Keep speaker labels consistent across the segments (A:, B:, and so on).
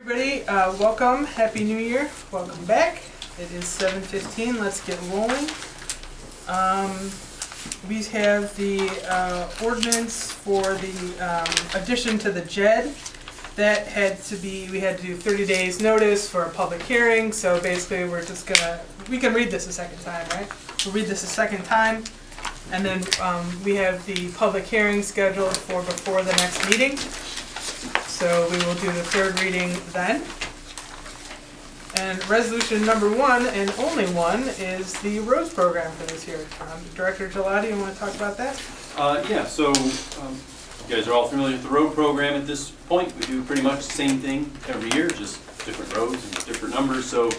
A: Everybody, welcome. Happy New Year. Welcome back. It is 7:15. Let's get rolling. We have the ordinance for the addition to the JED. That had to be, we had to do 30 days notice for a public hearing. So basically we're just gonna, we can read this a second time, right? We'll read this a second time. And then we have the public hearing scheduled for before the next meeting. So we will do the third reading then. And resolution number one, and only one, is the roads program for this year. Director Gelati, you want to talk about that?
B: Yeah, so you guys are all familiar with the road program at this point. We do pretty much the same thing every year, just different roads and different numbers. So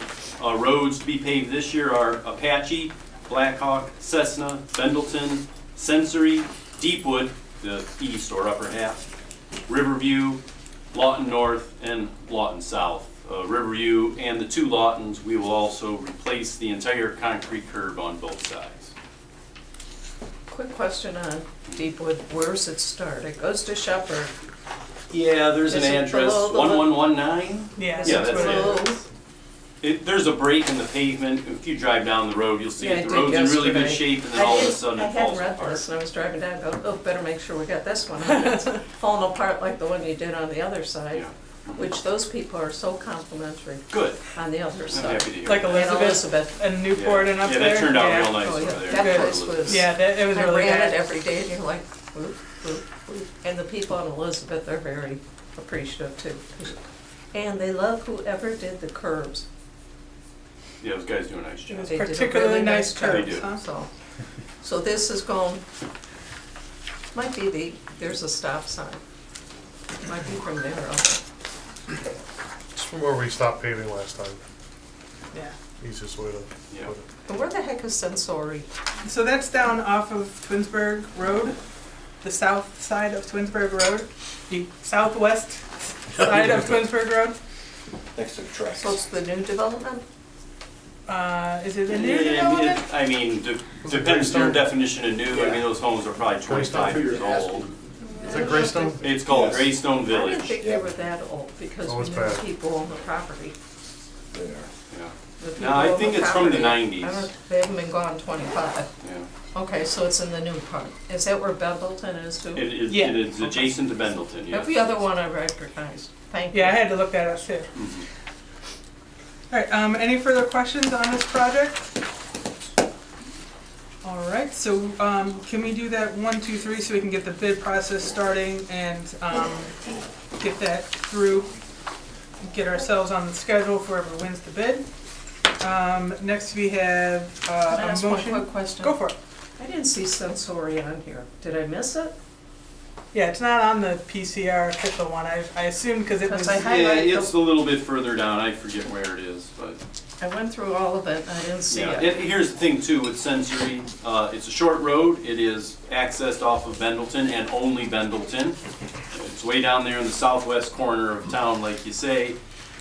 B: roads to be paved this year are Apache, Blackhawk, Cessna, Pendleton, Sensory, Deepwood, the east or upper half, Riverview, Lawton North, and Lawton South. Riverview and the two Lawtons, we will also replace the entire concrete curb on both sides.
C: Quick question on Deepwood, where's it start? It goes to Shepherd.
B: Yeah, there's an
C: Is it
B: address,
C: below the
B: 1119.
A: Yeah,
B: Yeah, that's
C: below?
B: There's a break in the pavement. If you drive down the road, you'll see
C: Yeah, I
B: it. The
C: did
B: road's in really good
C: yesterday.
B: shape, and then all of a sudden
C: I
B: it
C: had
B: falls
C: read
B: apart.
C: this and I was driving down, go, oh, better make sure we got this one. It's falling apart like the one you did on the other side,
B: Yeah.
C: which those people are so complimentary
B: Good.
C: on the other
B: I'm
C: side.
B: happy to hear
A: like
B: that.
C: And
A: Elizabeth and Newport and up
B: Yeah,
A: there.
B: that turned out
A: Yeah.
B: real nice
C: Oh,
B: over
C: yeah,
B: there.
C: that
A: Good.
C: place was,
A: Yeah, it was
C: I
A: really
C: ran
A: bad.
C: it every day and you're like, whoop, whoop, whoop. And the people in Elizabeth are very appreciative too. And they love whoever did the curbs.
B: Yeah, those guys do a nice
A: It
B: job.
A: was
C: They did a
A: particularly
C: really
A: nice
C: nice job.
A: curbs,
B: They do.
A: huh?
C: So this is going, might be there's a stop sign. Might be from there on.
D: It's from where we stopped paving last time.
A: Yeah.
D: Easiest way to
B: Yeah.
D: put it.
C: And where the heck is Sensory?
A: So that's down off of Twinsburg Road, the south side of Twinsburg Road, the southwest side of Twinsburg Road.
E: Next to the tracks.
C: So it's the new development?
A: Is it a new
B: Yeah,
A: development?
B: I mean,
D: Was it
B: depends your
D: Greystone?
B: definition of new. I mean, those homes are probably 25 years old.
D: Is it Greystone?
B: It's called
E: Yes.
B: Greystone
C: I didn't
B: Village.
C: think they were that old because
D: Oh,
C: we
D: it's
C: knew
D: bad.
C: the people on the property.
E: There.
B: Yeah.
C: The people
B: No, I
C: on
B: think
C: the
B: it's from the
C: property.
B: 90s.
C: I don't, they haven't been gone 25.
B: Yeah.
C: Okay, so it's in the new part. Is that where Pendleton is too?
A: Yeah.
B: It is adjacent to Pendleton, yes.
C: Every other one I recognized. Thank you.
A: Yeah, I had to look that up too.
B: Mhm.
A: All right, any further questions on this project? All right, so can we do that 1, 2, 3 so we can get the bid process starting and get that through, get ourselves on the schedule for whoever wins the bid. Next we have
C: Can I
A: a
C: ask one
A: motion.
C: quick question?
A: Go for it.
C: I didn't see Sensory on here. Did I miss it?
A: Yeah, it's not on the PCR official one. I assumed because it was.
C: Because I
B: Yeah,
C: highlight
B: it's a little bit further down. I forget where it is, but.
C: I went through all of it and I didn't see
B: Yeah,
C: it.
B: here's the thing too with Sensory, it's a short road, it is accessed off of Pendleton and only Pendleton. It's way down there in the southwest corner of town, like you say.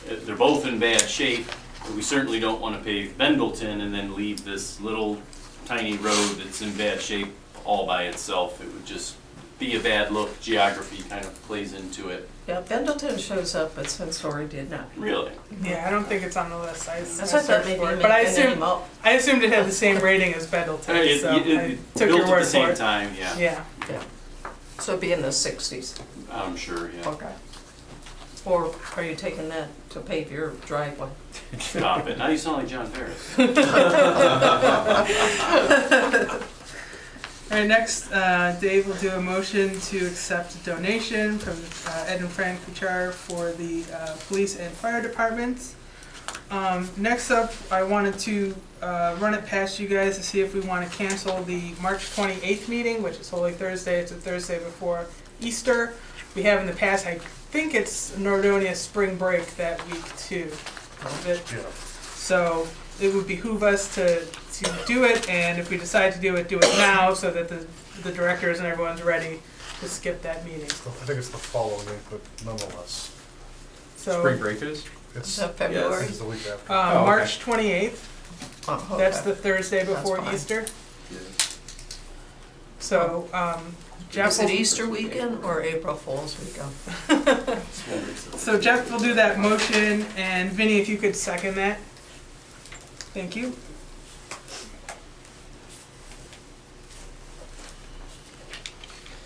B: They're both in bad shape, but we certainly don't want to pave Pendleton and then leave this little tiny road that's in bad shape all by itself. It would just be a bad look, geography kind of plays into it.
C: Yeah, Pendleton shows up, but Sensory did not.
B: Really?
A: Yeah, I don't think it's on the list. I
C: That's why I
A: searched
C: thought maybe
A: for
C: you
A: it, but I
C: made the name
A: assumed
C: up.
A: it had the same rating as Pendleton,
B: It,
A: so I
B: it
A: took
B: built
A: your
B: at
A: word
B: the
A: for
B: same
A: it.
B: time, yeah,
A: Yeah.
C: Yeah. So it'd be in the 60s.
B: I'm sure, yeah.
C: Okay. Or are you taking that to pave your driveway?
B: Stop it, now you sound like John Ferris.
A: All right, next, Dave will do a motion to accept a donation from Ed and Frank Kuchar for the police and fire departments. Next up, I wanted to run it past you guys to see if we want to cancel the March 28th meeting, which is Holy Thursday. It's a Thursday before Easter. We have in the past, I think it's Nordonia spring break that week too.
D: Yeah.
A: So it would behoove us to do it, and if we decide to do it now so that the directors and everyone's ready to skip that meeting.
D: I think it's the following week, but nonetheless.
A: So
F: Spring break is?
C: Is
D: It's,
C: that February?
D: it's the week after.
F: Oh, okay.
A: March 28th,
C: Oh,
A: that's
C: okay.
A: the Thursday before
C: fine.
A: Easter. So Jeff
C: Is it
A: will,
C: Easter weekend or April Fool's weekend?
A: so Jeff will do that motion, and Vinnie, if you could second that. Thank you.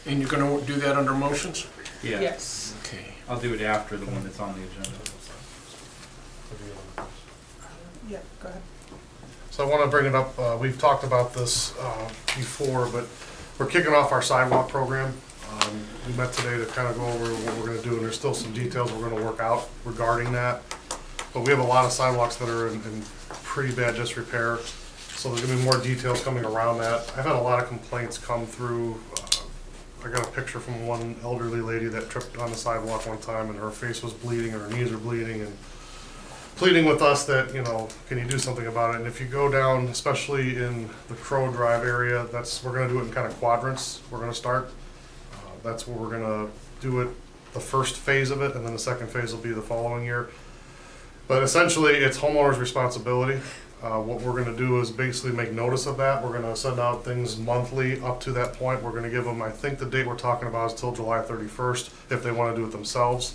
F: And you're gonna do that under motions?
G: Yeah,
A: Yes.
F: Okay.
G: I'll do it after the one that's on the agenda.
A: Yeah, go ahead.
D: So I want to bring it up, we've talked about this before, but we're kicking off our sidewalk program. We met today to kind of go over what we're going to do, and there's still some details we're going to work out regarding that. But we have a lot of sidewalks that are in pretty bad disrepair, so there's going to be more details coming around that. I've had a lot of complaints come through. I got a picture from one elderly lady that tripped on the sidewalk one time, and her face was bleeding, and her knees were bleeding, and pleading with us that, you know, can you do something about it? And if you go down, especially in the Crow Drive area, we're gonna do it in kind of quadrants. We're gonna start. That's where we're gonna do it, the first phase of it, and then the second phase will be the following year. But essentially, it's homeowners' responsibility. What we're gonna do is basically make notice of that. We're gonna send out things monthly up to that point. We're gonna give them, I think the date we're talking about is till July 31st, if they wanna do it themselves.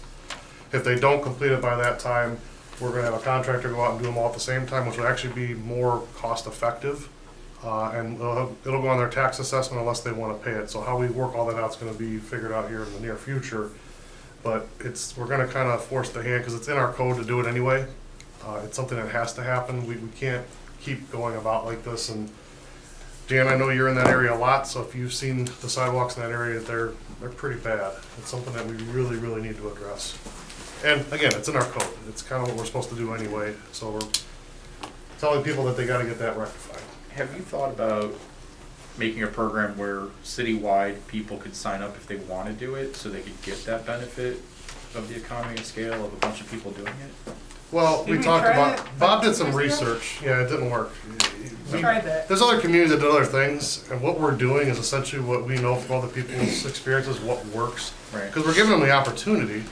D: If they don't complete it by that time, we're gonna have a contractor go out and do them all at the same time, which will actually be more cost effective. And it'll go on their tax assessment unless they wanna pay it. So how we work all that out is gonna be figured out here in the near future. But we're gonna kinda force the hand, cause it's in our code to do it anyway. It's something that has to happen. We can't keep going about like this. And Dan, I know you're in that area a lot, so if you've seen the sidewalks in that area, they're pretty bad. It's something that we really, really need to address. And again, it's in our code. It's kind of what we're supposed to do anyway, so we're telling people that they gotta get that rectified.
G: Have you thought about making a program where citywide people could sign up if they want to do it, so they could get that benefit of the economy of scale of a bunch of people doing it?
D: Well,
A: Did
D: we
A: we
D: talked
A: try
D: about,
A: that
D: Bob did
A: like
D: some
A: 2 years ago?
D: research. Yeah, it didn't work.
A: We tried that.
D: There's other communities that do other things, and what we're doing is essentially what we know from other people's experiences, what works.
G: Right.
D: Because we're giving them the opportunity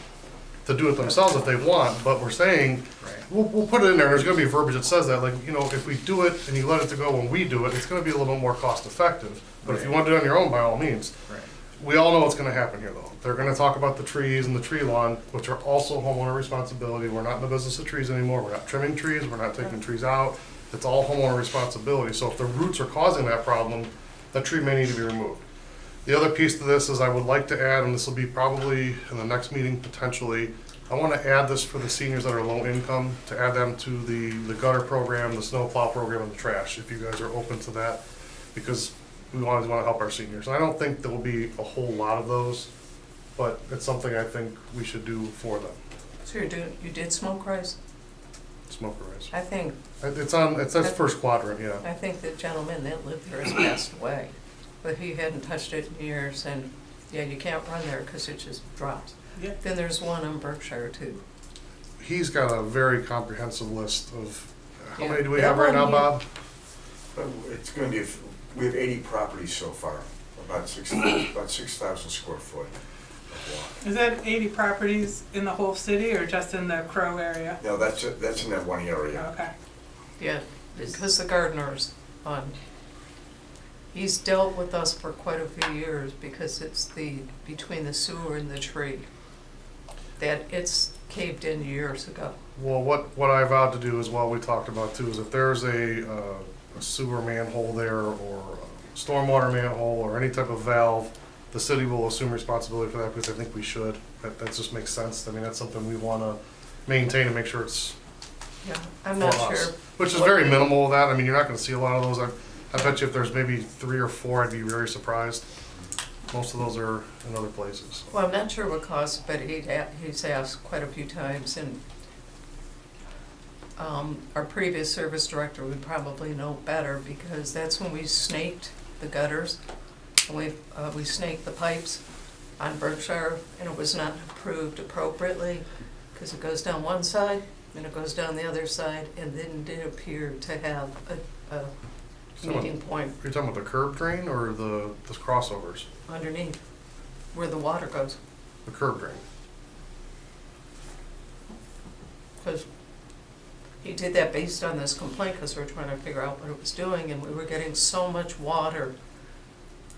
D: to do it themselves if they want, but we're saying,
G: Right.
D: we'll put it in there, there's gonna be verbiage that says that, like, you know, if we do it and you let it to go when we do it, it's gonna be a little bit more cost effective. But if you
G: Right.
D: want to do it on your own, by all means.
G: Right.
D: We all know what's gonna happen here, though. They're gonna talk about the trees and the tree lawn, which are also homeowner responsibility. We're not in the business of trees anymore. We're not trimming trees, we're not taking trees out. It's all homeowner responsibility. So if the roots are causing that problem, that tree may need to be removed. The other piece to this is I would like to add, and this will be probably in the next meeting potentially, I wanna add this for the seniors that are low income, to add them to the gutter program, the snow plow program, and the trash, if you guys are open to that. Because we always wanna help our seniors. And I don't think there will be a whole lot of those, but it's something I think we should do for them.
C: So you did smoke rise?
D: Smoker race.
C: I think
D: It says first quadrant, yeah.
C: I think the gentleman that lived there has passed away, but he hadn't touched it in years, and yeah, you can't run there because it just drops.
A: Yeah.
C: Then there's one in Berkshire too.
D: He's got a very comprehensive list of, how
C: Yeah.
D: many do we
C: That
D: have right now,
C: one,
D: Bob?
E: It's gonna be, we have 80 properties so far, about 6,000 square foot of lot.
A: Is that 80 properties in the whole city or just in the Crow area?
E: No, that's in that one area.
A: Okay.
C: Yeah, because the gardener's on. He's dealt with us for quite a few years because it's between the sewer and the tree. That it's caved in years ago.
D: Well, what I vowed to do as well, we talked about too, is if there's a sewer manhole there or a stormwater manhole or any type of valve, the city will assume responsibility for that because I think we should. That just makes sense. I mean, that's something we want to maintain and make sure it's
C: Yeah, I'm
D: for
C: not
D: us.
C: sure.
D: Which is very minimal of that. I mean, you're not going to see a lot of those. I bet you if there's maybe 3 or 4, I'd be very surprised. Most of those are in other places.
C: Well, I'm not sure what cost, but he's asked quite a few times, and our previous service director would probably know better because that's when we snaked the gutters. And we snaked the pipes on Berkshire, and it was not approved appropriately because it goes down one side and it goes down the other side, and then did appear to have a meeting point
D: Are you talking about the curb drain or the crossovers?
C: underneath where the water goes.
D: The curb drain.
C: Because he did that based on this complaint, because we were trying to figure out what it was doing, and we were getting so much water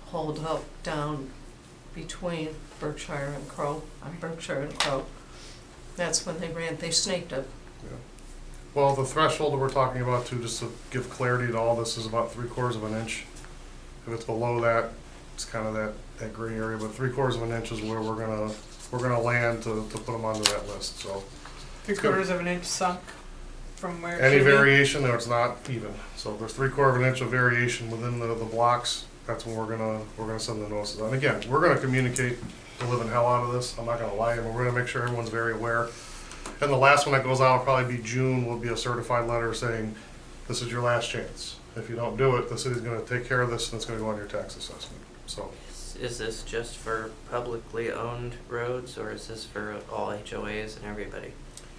C: hauled up down between Berkshire and Crow, on Berkshire and Crow. That's when they snaked it.
D: Well, the threshold that we're talking about too, just to give clarity to all this, is about 3/4 of an inch. If it's below that, it's kind of that gray area, but 3/4 of an inch is where we're gonna land to put them onto that list, so.
A: 3/4 of an inch sunk from where it
D: Any
A: should be.
D: variation, or it's not even, so if there's 3/4 of an inch of variation within the blocks, that's when we're gonna send the notices. And again, we're gonna communicate the living hell out of this, I'm not gonna lie, and we're gonna make sure everyone's very aware. And the last one that goes out will probably be June, will be a certified letter saying, this is your last chance. If you don't do it, the city's gonna take care of this, and it's gonna go on your tax assessment, so.
H: Is this just for publicly owned roads, or is this for all HOAs and everybody?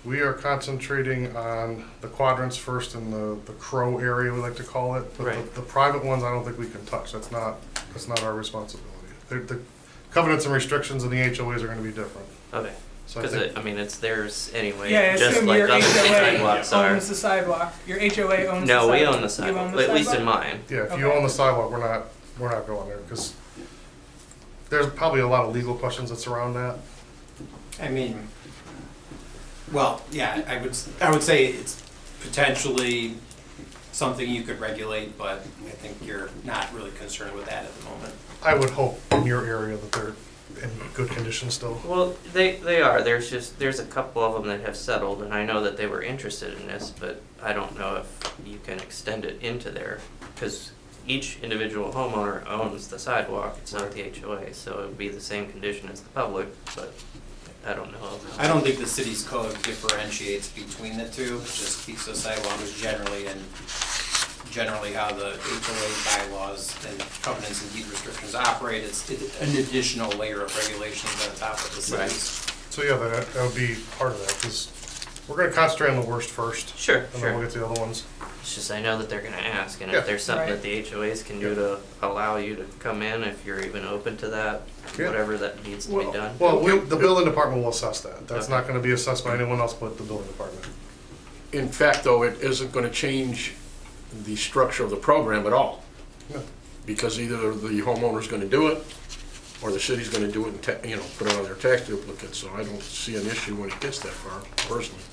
D: We are concentrating on the quadrants first in the Crow area, we like to call it. But
H: Right.
D: the private ones, I don't think we can touch, that's not our responsibility. The covenants and restrictions in the HOAs are gonna be different.
H: Okay,
D: So I
H: because
D: think,
H: I mean, it's theirs anyway,
A: Yeah, I
H: just
A: assume
H: like
A: your
H: other
A: HOA
H: sidewalks are.
A: owns the sidewalk. Your HOA owns the
H: No,
A: sidewalk.
H: we own the
A: You
H: sidewalk,
A: the
H: at least in
A: sidewalk?
H: mine.
D: yeah, if you
A: Okay.
D: own the sidewalk, we're not going there, because there's probably a lot of legal questions that surround that.
I: I mean, well, yeah, I would say it's potentially something you could regulate, but I think you're not really concerned with that at the moment.
D: I would hope in your area that they're in good condition still.
H: Well, they are, there's a couple of them that have settled, and I know that they were interested in this, but I don't know if you can extend it into there, because each individual homeowner owns the sidewalk, it's not the HOA, so it would be the same condition as the public, but I don't know.
I: I don't think the city's code differentiates between the two, it just keeps the sidewalks generally how the HOA bylaws and covenants and deed restrictions operate. It's an additional layer of regulations on top of the city's.
D: So yeah, that would be part of that, because we're gonna concentrate on the worst first,
H: Sure,
D: and then we'll
H: sure.
D: get to the other ones.
H: It's just I know that they're gonna ask, and
D: Yeah.
H: if there's something
A: Right.
H: that the HOAs can do to allow you to come in, if you're even open to that,
D: Yeah.
H: whatever that needs to be done.
D: Well, the building department will assess that. That's not gonna be assessed by anyone else but the building department.
F: In fact, though, it isn't gonna change the structure of the program at all.
D: No.
F: Because either the homeowner's gonna do it, or the city's gonna do it and, put it on their tax duplicate, so I don't see an issue when it gets that far, personally.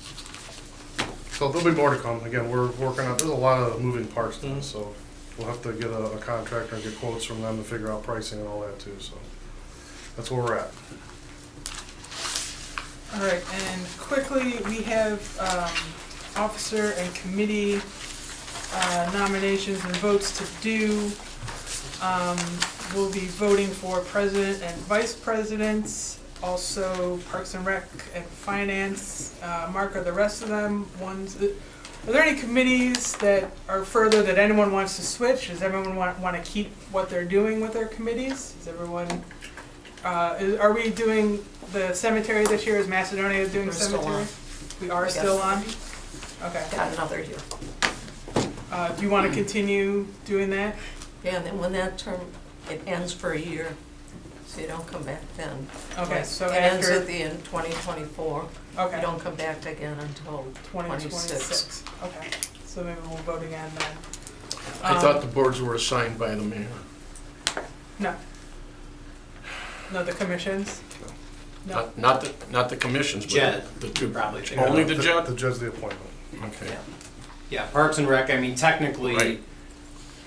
D: So there'll be more to come. Again, we're working on, there's a lot of moving parts to this, so we'll have to get a contractor and get quotes from them to figure out pricing and all that too, so that's where we're at.
A: All right, and quickly, we have officer and committee nominations and votes to do. We'll be voting for president and vice presidents, also Parks and Rec and Finance. Mark, are the rest of them ones, are there any committees that are further that anyone wants to switch? Does everyone want to keep what they're doing with their committees? Is everyone, are we doing the cemetery this year? Is Macedonia doing
C: We're still
A: cemetery?
C: on.
A: We are
C: Yes.
A: still on? Okay.
C: Got another year.
A: Do you want to continue doing that?
C: Yeah, and then when that term, it ends for a year, so you don't come back then.
A: Okay, so
C: It ends
A: after,
C: at the end 2024.
A: okay,
C: You don't come back again until
A: 2026. Okay, so maybe we'll vote again then.
F: I thought the boards were assigned by the mayor.
A: No. No, the commissions? No.
F: Not the commissions,
I: Jed,
F: but the two.
I: probably think.
F: Only the
D: The
F: judge?
D: judge, the appointment.
F: Okay.
I: Yeah. Yeah, Parks and Rec, I mean, technically.
F: Right.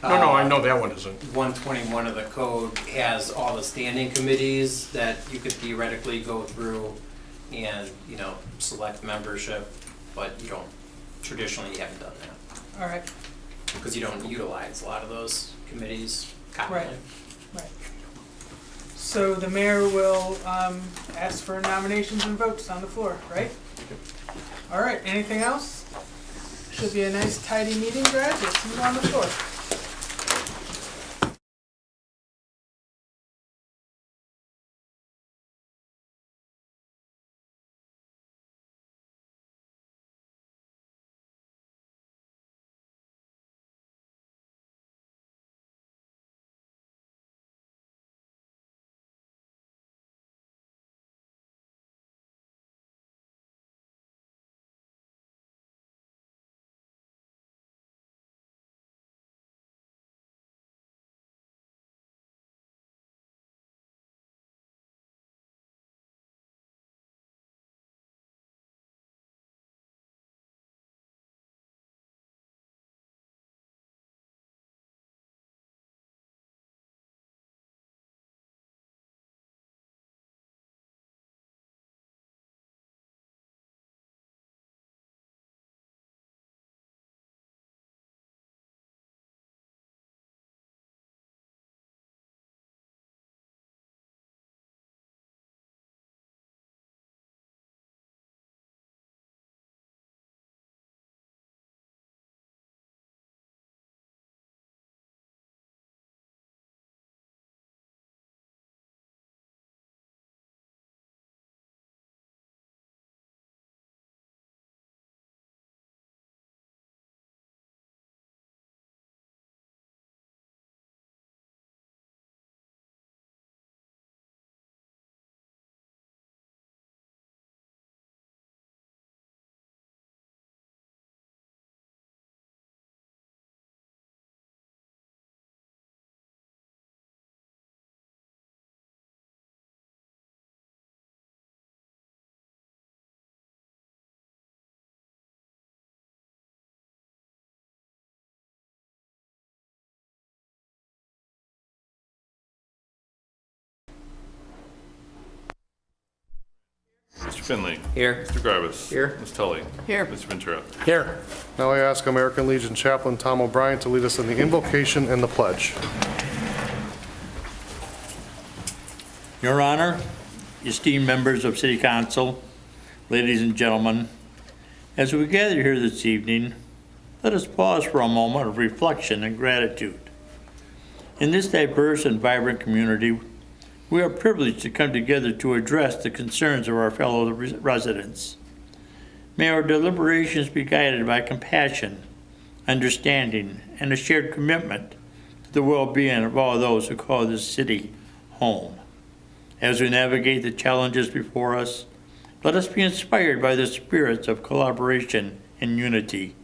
F: No, I know that one isn't.
I: 121 of the code has all the standing committees that you could theoretically go through and, select membership, but you don't, traditionally you haven't done that.
A: All right,
I: Because you don't utilize a lot of those committees commonly.
A: right. So the mayor will ask for nominations and votes on the floor, right? All right, anything else? Should be a nice tidy meeting, guys. Let's move on the floor.
J: Finley.
H: Here.
J: Mr. Garbus.
H: Here.
J: Ms. Tully.
C: Here.
J: Mr. Ventura.
F: Here.
D: Now I ask American Legion Chaplain Tom O'Brien to lead us in the invocation and the pledge.
K: Your Honor, esteemed members of City Council, ladies and gentlemen, as we gather here this evening, let us pause for a moment of reflection and gratitude. In this diverse and vibrant community, we are privileged to come together to address the concerns of our fellow residents. May our deliberations be guided by compassion, understanding, and a shared commitment to the well-being of all those who call this city home. As we navigate the challenges before us, let us be inspired by the spirits of collaboration and unity,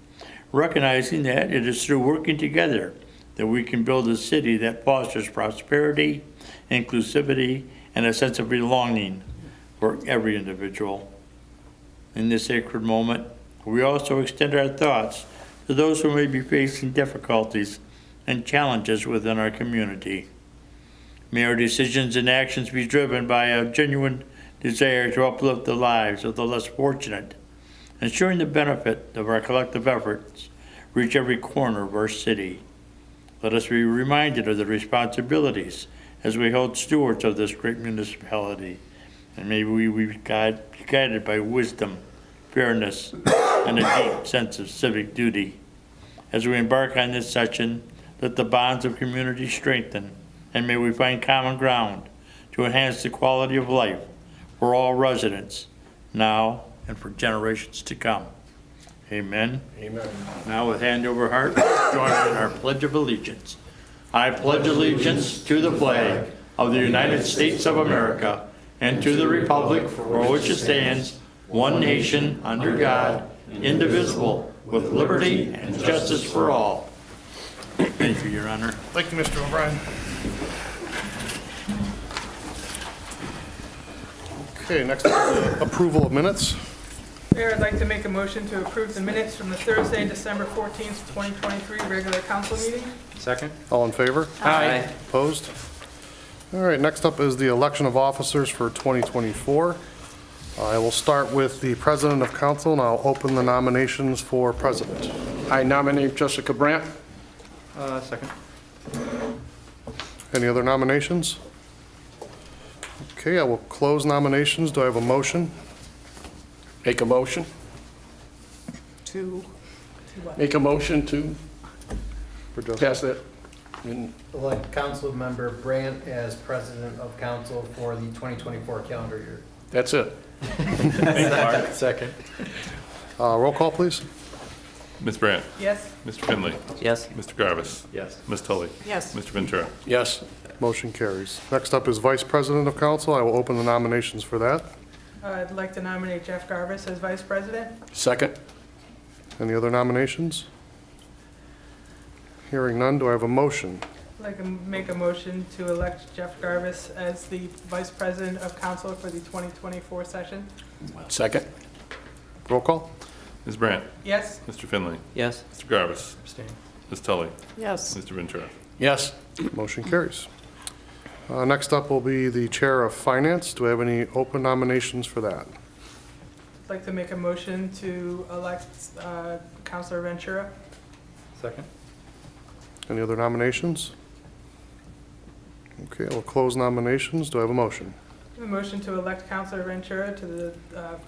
K: recognizing that it is through working together that we can build a city that fosters prosperity, inclusivity, and a sense of belonging for every individual. In this sacred moment, we also extend our thoughts to those who may be facing difficulties and challenges within our community. May our decisions and actions be driven by a genuine desire to uplift the lives of the less fortunate, ensuring the benefit of our collective efforts reach every corner of our city. Let us be reminded of the responsibilities as we hold stewards of this great municipality, and may we be guided by wisdom, fairness, and a deep sense of civic duty. As we embark on this session, let the bonds of community strengthen, and may we find common ground to enhance the quality of life for all residents, now and for generations to come. Amen.
F: Amen.
K: Now with hand over heart, join in our Pledge of Allegiance. I pledge allegiance to the flag of the United States of America and to the republic for which it stands, one nation, under God, indivisible, with liberty and justice for all. Thank you, Your Honor.
D: Thank you, Mr. O'Brien. Okay, next is approval of minutes.
A: Mayor, I'd like to make a motion to approve the minutes from the Thursday, December 14th, 2023 regular council meeting.
G: Second?
D: All in favor?
H: Aye.
D: Opposed? All right, next up is the election of officers for 2024. I will start with the president of council, and I'll open the nominations for president.
F: I nominate Jessica Brandt.
G: Second.
D: Any other nominations? Okay, I will close nominations. Do I have a motion?
F: Make a motion.
C: Two.
F: Make a motion to
D: For Jessica?
F: pass that. And
L: Elect Council Member Brandt as President of Council for the 2024 calendar year.
F: that's it.
L: Second.
D: Roll call, please.
J: Ms. Brandt.
A: Yes?
J: Mr. Finley.
H: Yes.
J: Mr. Garbus.
G: Yes.
J: Ms. Tully.
C: Yes.
J: Mr. Ventura.
F: Yes.
D: Motion carries. Next up is vice president of council. I will open the nominations for that.
A: I'd like to nominate Jeff Garbus as vice president.
F: Second.
D: Any other nominations? Hearing none, do I have a motion?
A: I'd like to make a motion to elect Jeff Garbus as the vice president of council for the 2024 session.
F: Second.
D: Roll call?
J: Ms. Brandt.
A: Yes?
J: Mr. Finley.
H: Yes.
J: Mr. Garbus.
G: Abstain.
J: Ms. Tully.
C: Yes.
J: Mr. Ventura.
F: Yes.
D: Motion carries. Next up will be the chair of finance. Do I have any open nominations for that?
A: I'd like to make a motion to elect Councilor Ventura.
G: Second?
D: Any other nominations? Okay, I will close nominations. Do I have a motion?
A: A motion to elect Councilor Ventura to the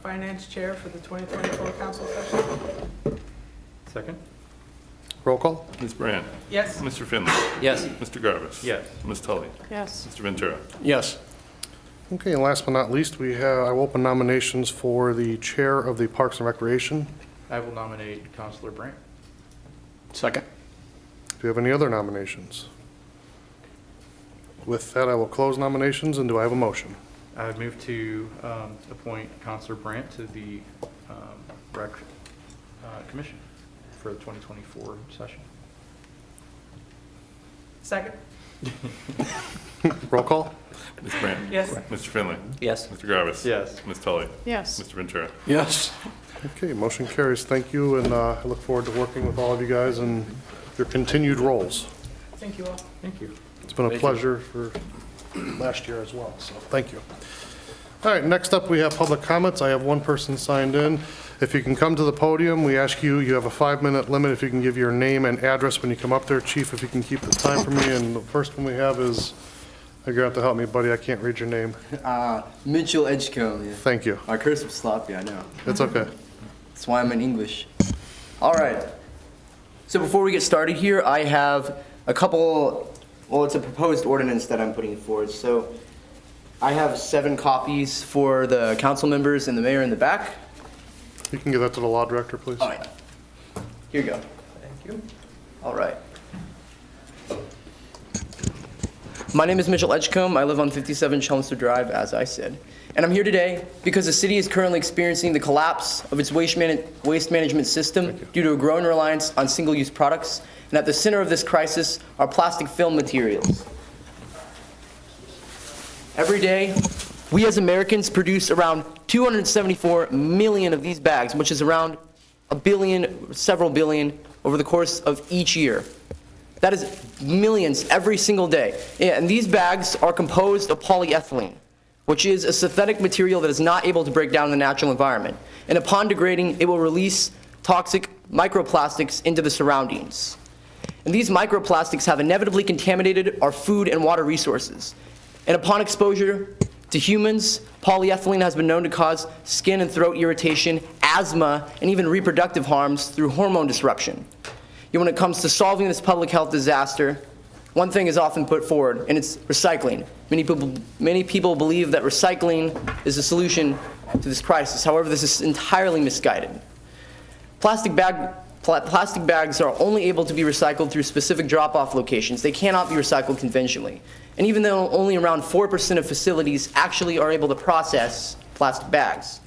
A: finance chair for the 2024 council session.
G: Second?
D: Roll call?
J: Ms. Brandt.
A: Yes?
J: Mr. Finley.
H: Yes.
J: Mr. Garbus.
G: Yes.
J: Ms. Tully.
C: Yes.
J: Mr. Ventura.
F: Yes.
D: Okay, and last but not least, I will open nominations for the chair of the Parks and Recreation.
G: I will nominate Counselor Brandt.
F: Second.
D: Do you have any other nominations? With that, I will close nominations, and do I have a motion?
G: I would move to appoint Counselor Brandt to the Rec Commission for the 2024 session.
A: Second?
D: Roll call?
J: Ms. Brandt.
A: Yes?
J: Mr. Finley.
H: Yes.
J: Mr. Garbus.
G: Yes.
J: Ms. Tully.
C: Yes.
J: Mr. Ventura.
F: Yes.
D: Okay, motion carries. Thank you, and I look forward to working with all of you guys in your continued roles.
A: Thank you all.
G: Thank you.
D: It's been a
F: Thank you.
D: pleasure for last year as well, so thank you. All right, next up, we have public comments. I have one person signed in. If you can come to the podium, we ask you, you have a 5-minute limit. If you can give your name and address when you come up there. Chief, if you can keep the time for me. And the first one we have is, you're gonna have to help me, buddy. I can't read your name.
M: Mitchell Edgecombe, yeah.
D: Thank you.
M: My cursive's sloppy, I know.
D: It's okay.
M: That's why I'm in English. All right. So before we get started here, I have a couple, well, it's a proposed ordinance that I'm putting forward. So I have 7 copies for the council members and the mayor in the back.
D: You can give that to the law director, please.
M: All right. Here you go. Thank you. All right. My name is Mitchell Edgecombe. I live on 57 Chelmsford Drive, as I said. And I'm here today because the city is currently experiencing the collapse of its waste management system due to a growing reliance on single-use products. And at the center of this crisis are plastic film materials. Every day, we as Americans produce around 274 million of these bags, which is around a billion, several billion over the course of each year. That is millions every single day. Yeah, and these bags are composed of polyethylene, which is a synthetic material that is not able to break down in the natural environment. And upon degrading, it will release toxic microplastics into the surroundings. And these microplastics have inevitably contaminated our food and water resources. And upon exposure to humans, polyethylene has been known to cause skin and throat irritation, asthma, and even reproductive harms through hormone disruption. Yet when it comes to solving this public health disaster, one thing is often put forward, and it's recycling. Many people believe that recycling is the solution to this crisis. However, this is entirely misguided. Plastic bags are only able to be recycled through specific drop-off locations. They cannot be recycled conventionally. And even though only around 4% of facilities actually are able to process plastic bags.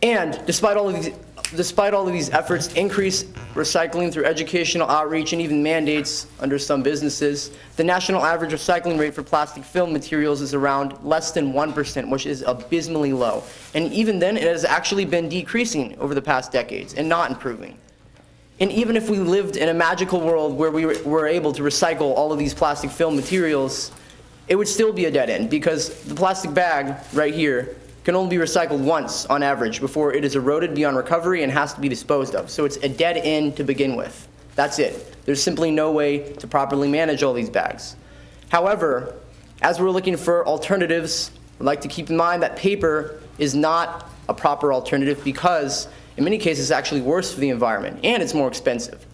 M: And despite all of these efforts to increase recycling through educational outreach and even mandates under some businesses, the national average recycling rate for plastic film materials is around less than 1%, which is abysmally low. And even then, it has actually been decreasing over the past decades and not improving. And even if we lived in a magical world where we were able to recycle all of these plastic film materials, it would still be a dead end because the plastic bag right here can only be recycled once on average before it is eroded beyond recovery and has to be disposed of. So it's a dead end to begin with. That's it. There's simply no way to properly manage all these bags. However, as we're looking for alternatives, I'd like to keep in mind that paper is not a proper alternative because in many cases it's actually worse for the environment and it's more expensive.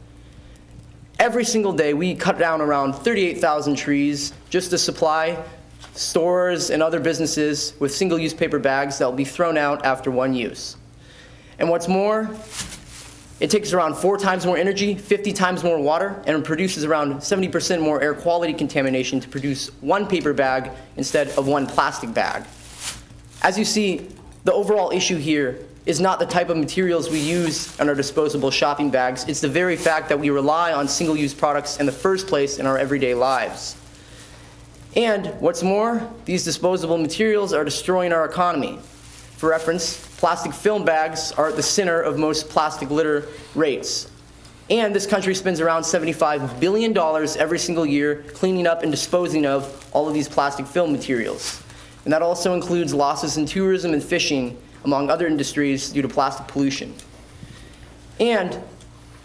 M: Every single day we cut down around 38,000 trees just to supply stores and other businesses with single-use paper bags that will be thrown out after one use. And what's more, it takes around 4 times more energy, 50 times more water, and it produces around 70% more air quality contamination to produce one paper bag instead of one plastic bag. As you see, the overall issue here is not the type of materials we use in our disposable shopping bags. It's the very fact that we rely on single-use products in the first place in our everyday lives. And what's more, these disposable materials are destroying our economy. For reference, plastic film bags are at the center of most plastic litter rates. And this country spends around $75 billion every single year cleaning up and disposing of all of these plastic film materials. And that also includes losses in tourism and fishing, among other industries, due to plastic pollution. And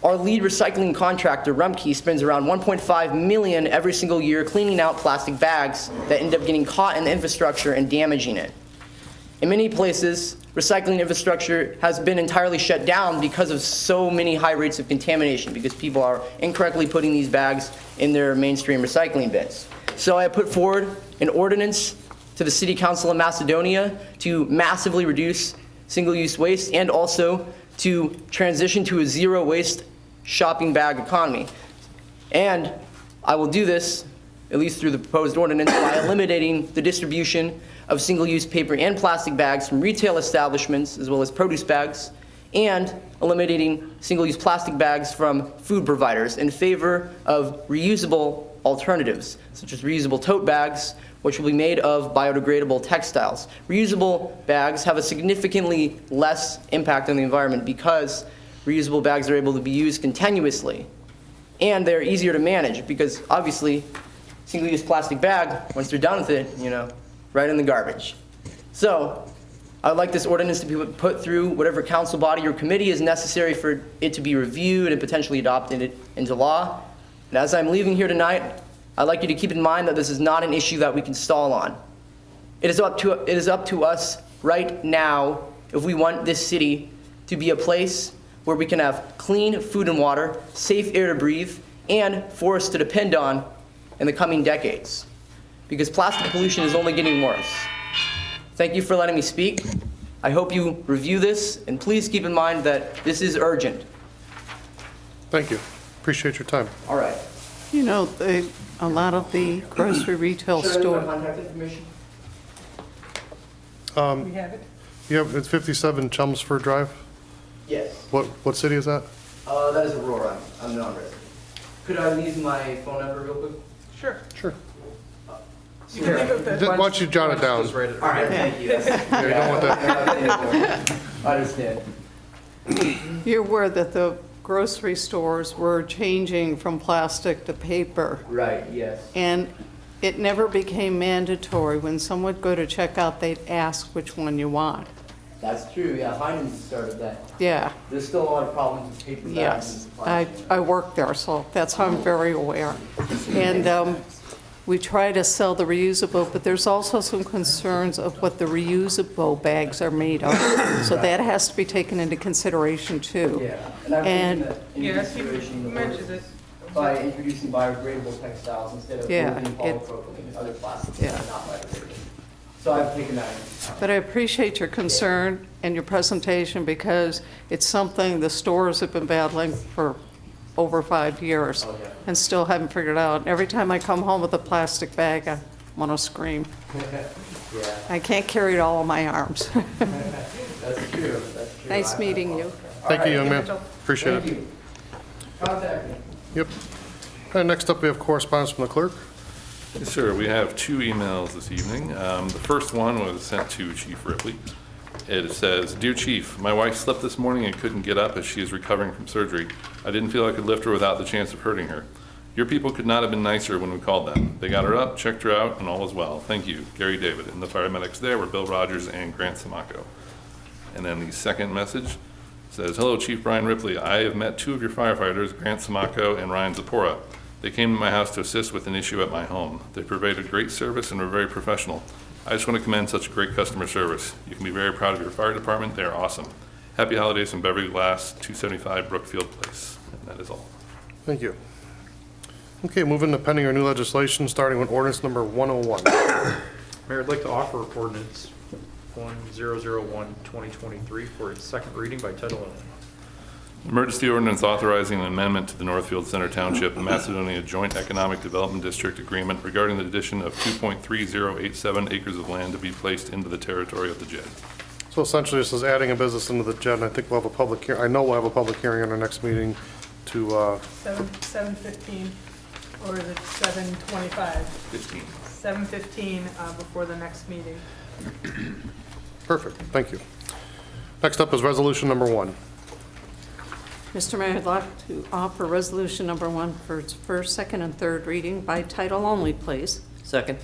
M: our lead recycling contractor, Rumpke, spends around $1.5 million every single year cleaning out plastic bags that end up getting caught in the infrastructure and damaging it. In many places, recycling infrastructure has been entirely shut down because of so many high rates of contamination, because people are incorrectly putting these bags in their mainstream recycling bins. So I put forward an ordinance to the City Council of Macedonia to massively reduce single-use waste and also to transition to a zero-waste shopping bag economy. And I will do this, at least through the proposed ordinance, by eliminating the distribution of single-use paper and plastic bags from retail establishments, as well as produce bags, and eliminating single-use plastic bags from food providers in favor of reusable alternatives, such as reusable tote bags, which will be made of biodegradable textiles. Reusable bags have a significantly less impact on the environment because reusable bags are able to be used continuously. And they're easier to manage because obviously, single-use plastic bag, once they're done with it, right in the garbage. So, I would like this ordinance to be put through whatever council body or committee is necessary for it to be reviewed and potentially adopted into law. And as I'm leaving here tonight, I'd like you to keep in mind that this is not an issue that we can stall on. It is up to us right now if we want this city to be a place where we can have clean food and water, safe air to breathe, and forests to depend on in the coming decades. Because plastic pollution is only getting worse. Thank you for letting me speak. I hope you review this, and please keep in mind that this is urgent.
D: Thank you. Appreciate your time.
M: All right.
N: You know, a lot of the grocery retail
M: Should I leave my
N: store,
M: contact information?
A: We have it.
D: Yeah, it's 57 Chelmsford Drive.
M: Yes.
D: What city is that?
M: That is Aurora. I'm non-resident. Could I leave my phone number real quick?
A: Sure.
D: Sure.
A: You can leave it with
D: Why don't you jot it down?
L: Just write it.
M: All right, thank you.
D: Yeah, you don't want that.
M: I understand.
N: you're aware that the grocery stores were changing from plastic to paper.
M: Right, yes.
N: And it never became mandatory. When someone would go to checkout, they'd ask which one you want.
M: That's true, yeah. Heinen's started that.
N: Yeah,
M: There's still a lot of problems with paper bags.
N: yes.
M: and plastic.
N: I work there, so that's how I'm very aware. And we try to sell the reusable, but there's also some concerns of what the reusable bags are made of. So that has to be taken into consideration too.
M: Yeah, and I'm
N: And-
M: thinking that in
A: Yes, you
M: consideration of
A: mentioned this.
M: by introducing biodegradable textiles instead of
N: Yeah,
M: using
N: it-
M: polypropylene and other plastics
N: Yeah.
M: that are not biodegradable. So I've taken that into account.
N: But I appreciate your concern and your presentation because it's something the stores have been battling for over 5 years
M: Oh, yeah.
N: and still haven't figured out. Every time I come home with a plastic bag, I want to scream.
M: Yeah,
N: I can't carry it all in my arms.
M: that's true, that's true.
N: Nice meeting you.
D: Thank you, young man.
A: Mitchell.
D: Appreciate
M: Thank
D: it.
M: you. Contact me.
D: Yep. And next up, we have correspondence from the clerk.
J: Yes, sir. We have two emails this evening. The first one was sent to Chief Ripley. It says, "Dear Chief, my wife slept this morning and couldn't get up as she is recovering from surgery. I didn't feel I could lift her without the chance of hurting her. Your people could not have been nicer when we called them. They got her up, checked her out, and all is well. Thank you, Gary David." And the paramedics there were Bill Rogers and Grant Samaco. And then the second message says, "Hello, Chief Brian Ripley. I have met two of your firefighters, Grant Samaco and Ryan Zapora. They came to my house to assist with an issue at my home. They provided great service and were very professional. I just want to commend such great customer service. You can be very proud of your fire department. They are awesome. Happy holidays from Beverly Glass, 275 Brookfield Place." And that is all.
D: Thank you. Okay, moving to pending or new legislation, starting with ordinance number 101.
G: Mayor, I'd like to offer ordinance 1001-2023 for its second reading by title only.
J: Emergency ordinance authorizing an amendment to the Northfield Center Township and Macedonia Joint Economic Development District Agreement regarding the addition of 2.3087 acres of land to be placed into the territory of the JED.
D: So essentially, this is adding a business into the JED, and I think we'll have a public hearing, I know we'll have a public hearing on our next meeting to,
A: 7:15, or is it 7:25?
J: 15.
A: 7:15 before the next meeting.
D: perfect, thank you. Next up is resolution number 1.
N: Mr. Mayor, I'd like to offer resolution number 1 for its first, second, and third reading by title only, please.
M: Second.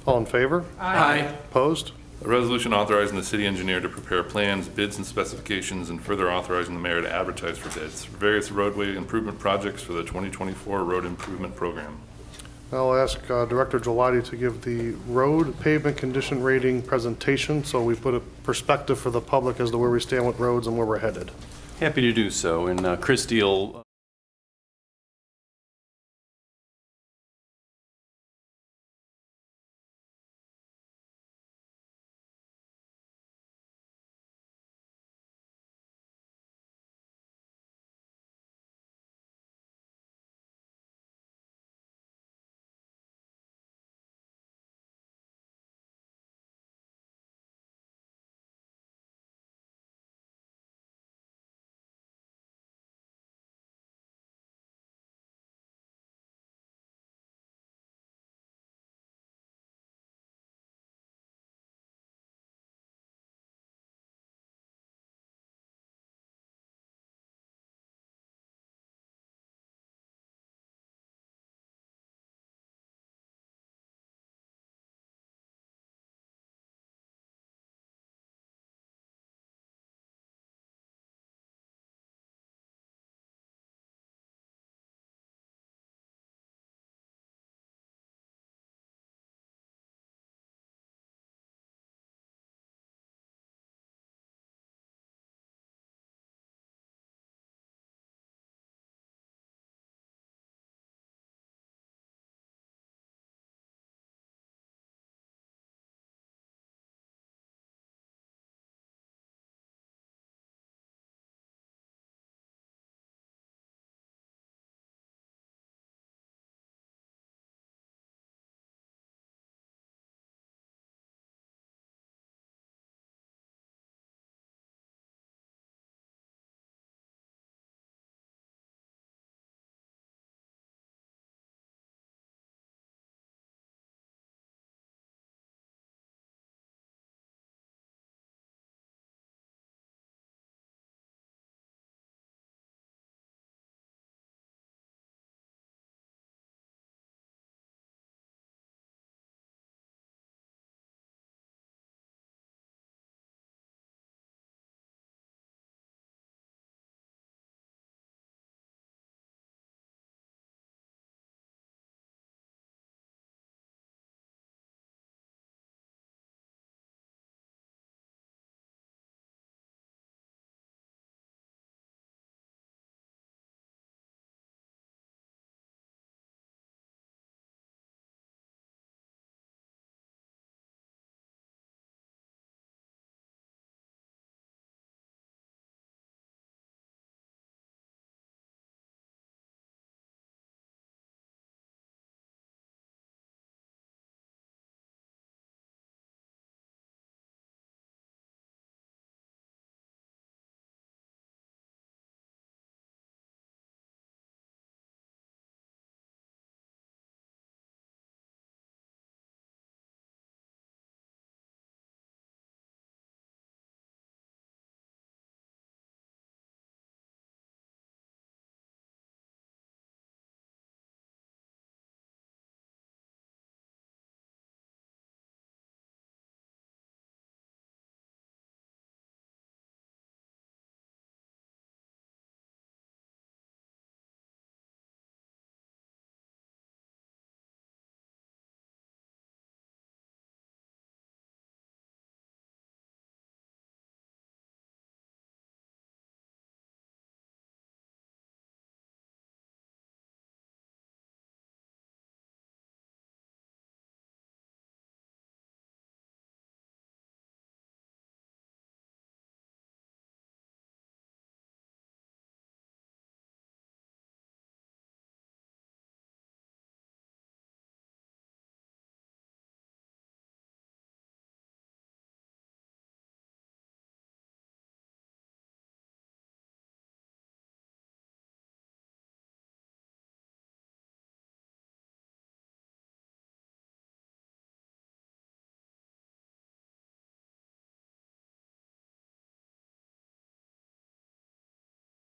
D: All in favor?
A: Aye.
D: Opposed?
J: A resolution authorizing the city engineer to prepare plans, bids, and specifications, and further authorizing the mayor to advertise for bids for various roadway improvement projects for the 2024 road improvement program.
D: I'll ask Director Gelati to give the road pavement condition rating presentation, so we put a perspective for the public as to where we stand with roads and where we're headed.
O: Happy to do so. And Christie will